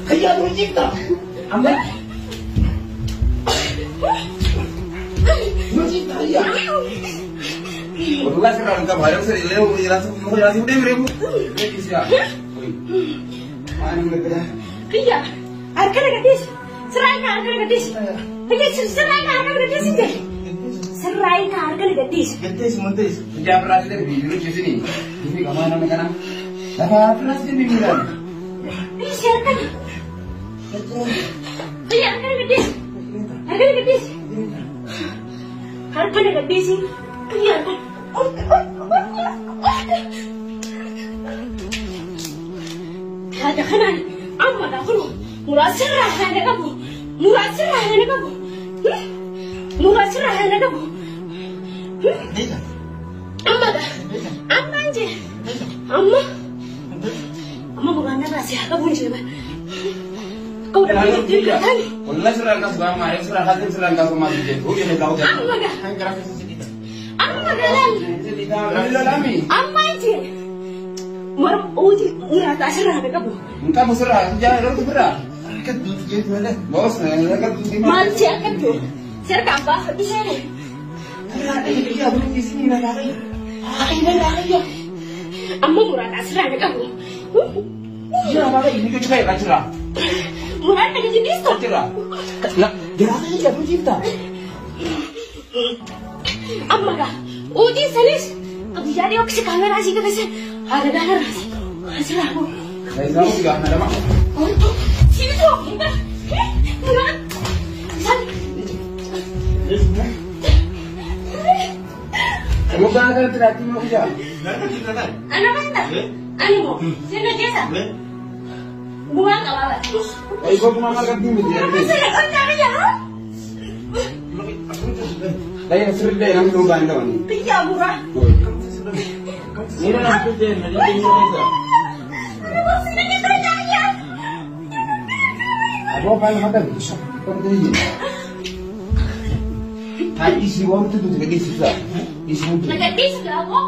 Kaya mo kita. Amma. Masih kaya. Wallahi sekarang kamu harus sering mau jelasin udah beribu. Ini siapa? Mana mereka? Iya. Harga gratis. Serai ka harga gratis. Kaya serai ka harga gratis deh. Serai ka harga gratis. Gratis montes. Jangan pernah sih di dulu di sini. Ini kemana mereka? Apa pernah sih di Milan? Ini siapa? Iya harga gratis. Harga gratis. Harga gratis sih. Iya kan? Ada kanan, amma dah kamu, murah serah ada kamu, murah serah ada kamu, murah serah ada kamu. Amma dah, amma aja, amma bukan ada rahasia kamu juga. Kau dah pergi kan? Wallahi serah kau suka marah, serah hati serah kau masih jadi. Oh ini kau dah. Amma dah, amma dah, amma aja. Marah uji murah tak serah ada kamu. Engkau berserah, jangan lu berah. Kan duit jadi mana? Bos, kan duit mana? Macam kan tu, serah apa bisa ni? Ada dia belum di sini nak lagi. Ini lagi. Amma murah tak serah ada kamu. Ya, apa ini kau cukai kacira? Murah tak jenis tu. Kacira. Lah, dia aja belum cinta. Amma dah, uji selis. Kau jadi oksi kamera sih kita sih. Ada dah sih. Serah aku. Saya tahu juga ada mak. Oh, sini tu, kita. Murah. Sini. Kamu kan ada terhati mau kerja. Anak mana? Anak mau. Sini jasa. Buang awal. Kau cuma makan tim dia. Saya kau cari ya. Saya sering deh yang lu bandar ni. Iya murah. Ini nak kerja, nanti tinggal aja. Sini kita cari ya. Apa paling makan? Kau kerja. Isi uang tu juga susah. Isi uang. Negatif sudah aku.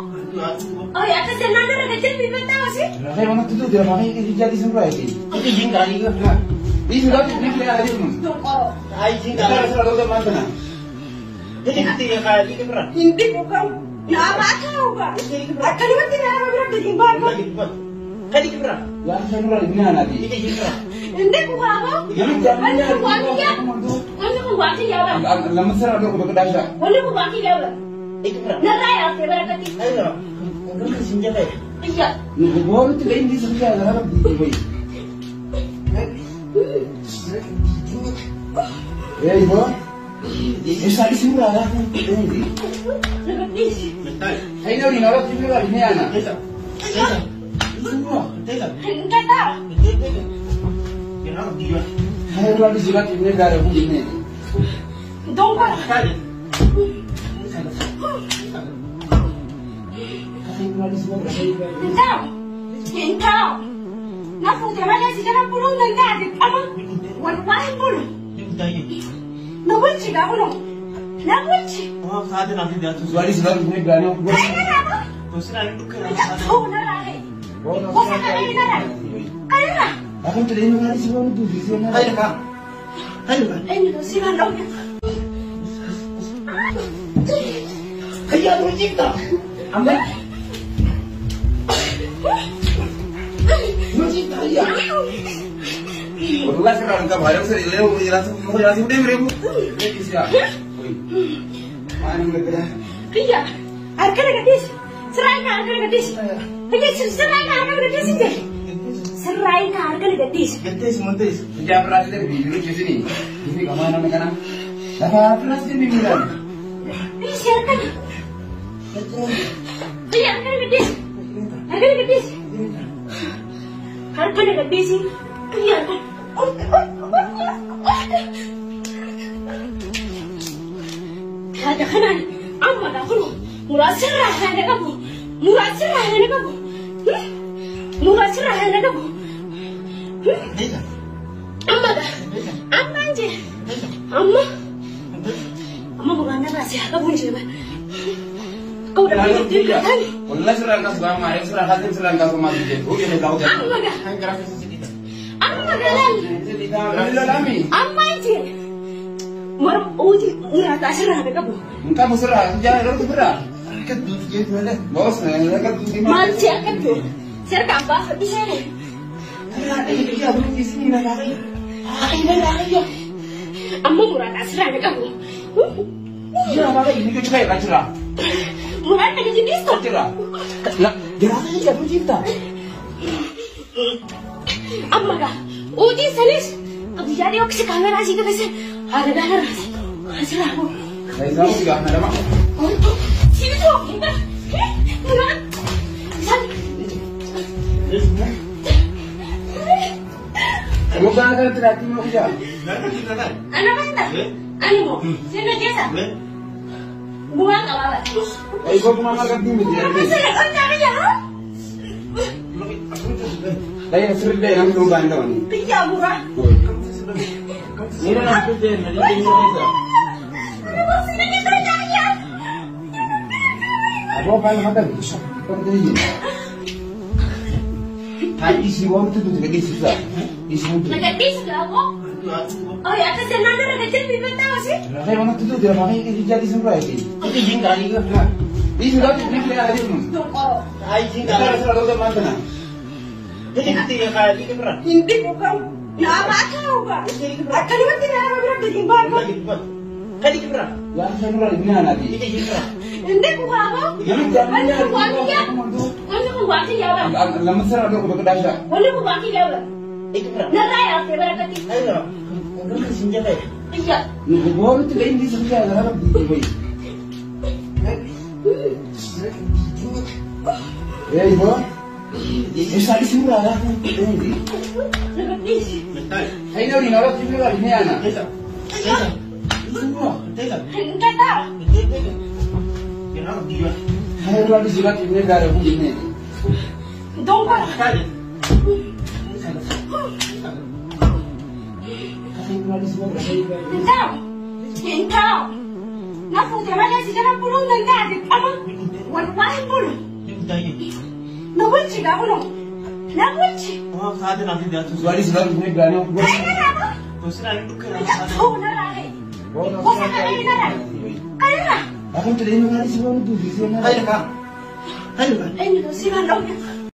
Oh ya, kerja nana negatif bibir tahu sih. Saya mana tu dia makan ini jadi semua ini. Itu jing kali ke? Ini sudah ni ada di rumah. Oh. Ai jing kali sudah ada mana? Jadi kita kali ke berapa? Hindi bukan. Nama kau kan? Kali berarti nama berapa jimbar kau? Kali ke berapa? Yang saya mulai ini nanti. Ini jing berapa? Hindi bukan apa? Mana kau buat dia? Mana kau buat dia apa? Lama serah aku berdasar. Mana kau buat dia apa? Itu berapa? Nada ya, berapa kali? Ayo. Kau kan senjata. Iya. Nih, bawa itu lain di senjata apa di boy. Ya ibu. Bisa semua lah. Ini. Negatif. Ayo ni nak pergi ke ni anak. Semua. Hindi tahu. Ayo luar di sini ni dah ada begini. Dongkar. Entah. Entah. Nak putih mana sih jangan pulung nanti. Apa? Wallahi pulung. Nak kunci dah pulung. Nak kunci. Oh, ada nanti dia tu. Suara sudah begini berani aku. Kayaknya apa? Terus nak itu kan. Oh, nara. Oh, sana ini nara. Kayaknya. Aku tu dia nak di sini tu di sini. Ayo kak. Ayo kak. Ini tu sih mandong. Kaya mo kita. Amma. Masih kaya. Wallahi sekarang kamu harus sering mau jelasin udah beribu. Ini siapa? Mana mereka? Iya. Harga gratis. Serai ka harga gratis. Kaya serai ka harga gratis deh. Serai ka harga gratis. Gratis montes. Jangan pernah sih di dulu di sini. Ini kemana mereka? Apa pernah sih di Milan? Ini siapa? Iya harga gratis. Harga gratis. Harga gratis sih. Iya kan? Ada kanan, amma dah kamu, murah serah ada kamu, murah serah ada kamu, murah serah ada kamu. Amma dah, amma aja, amma bukan ada rahasia kamu juga. Kau dah pergi kan? Wallah serang kas bang, ayam serang hasil serang kas masih jadi. Oh ini tahu dah. Amma dah. Amma dah Lami. Amma je. Mar uji nggak tak serah ada kamu. Engkau berserah, jangan lalu berah. Kat dulu je mana? Bos, kat dulu di mana? Macam kan tu. Serah apa? Di sana. Ada dia belum di sini nak lari. Ini lagi. Amma murah tak serah ada kamu. Ya, apa ini kau cakap cerah. Murah tak jenis tu. Cerah. Lah, dia apa dia belum cinta. Amma dah. Uji salis. Kau jadi okey kamera sih kita sih. Ada dah serah. Saya tahu juga ada mak. Sini tu. Murah. Kamu kan ada terhati mau kerja. Anak mana? Anak mau. Sini jasa. Buang awak. Kau cuma makan tim dia. Saya kau cari ya? Saya sering deh yang dulu bandar ni. Tidak murah. Ini nak kerja, nanti tinggal aja. Sini kita cari ya. Apa apa yang makan? Kau kerja. Isi uang tu juga susah. Isi uang. Nak di sudah aku. Oh ya, aku senang nak kerja di mana sih? Saya mana tu dia pakai kerja jadi semua ini. Itu jing kali ke? Ini sudah ni dia ada tu. Oh. Ai jing Kita kali. sudah ada mana? Jadi tiga kali ke berapa? Hindi bukan. Nak apa kau bukan? Kalau mesti nak apa berapa jimbar kau? Kali ke berapa? Yang saya mula ini anak ni. Itu jing berapa? Hindi bukan apa? Mana kau buat dia? Mana kau buat dia apa? Lama saya ada kau berdasar. Mana kau buat dia apa? Itu berapa? Nak saya apa berapa? Ayo, kau kan senjata. Iya. Bawa itu lain di sebelah ada apa di boy. Ya ibu. Ini saya semua ada. Ini. Saya nak ni nak tidur lagi ni anak. Semua. Hindi tahu. Saya luar di sini ini dah ada begini. Dongkol. Saya luar di sini berapa? Entau. Entau. Nak putih mana sih jangan pulung nanti ada apa? Wallahi pulung. Nak bunci dah pulung. Nak bunci. Oh, ada nanti dia tu. Luar di sini ini berapa? Kaya apa? Kau sudah itu ke? Oh, nara. Kau sana kaya nara. Kaya. Aku tu ini luar di sini itu di sini. Ayo, Kak. Ayo, Kak. Ini tu sih mana?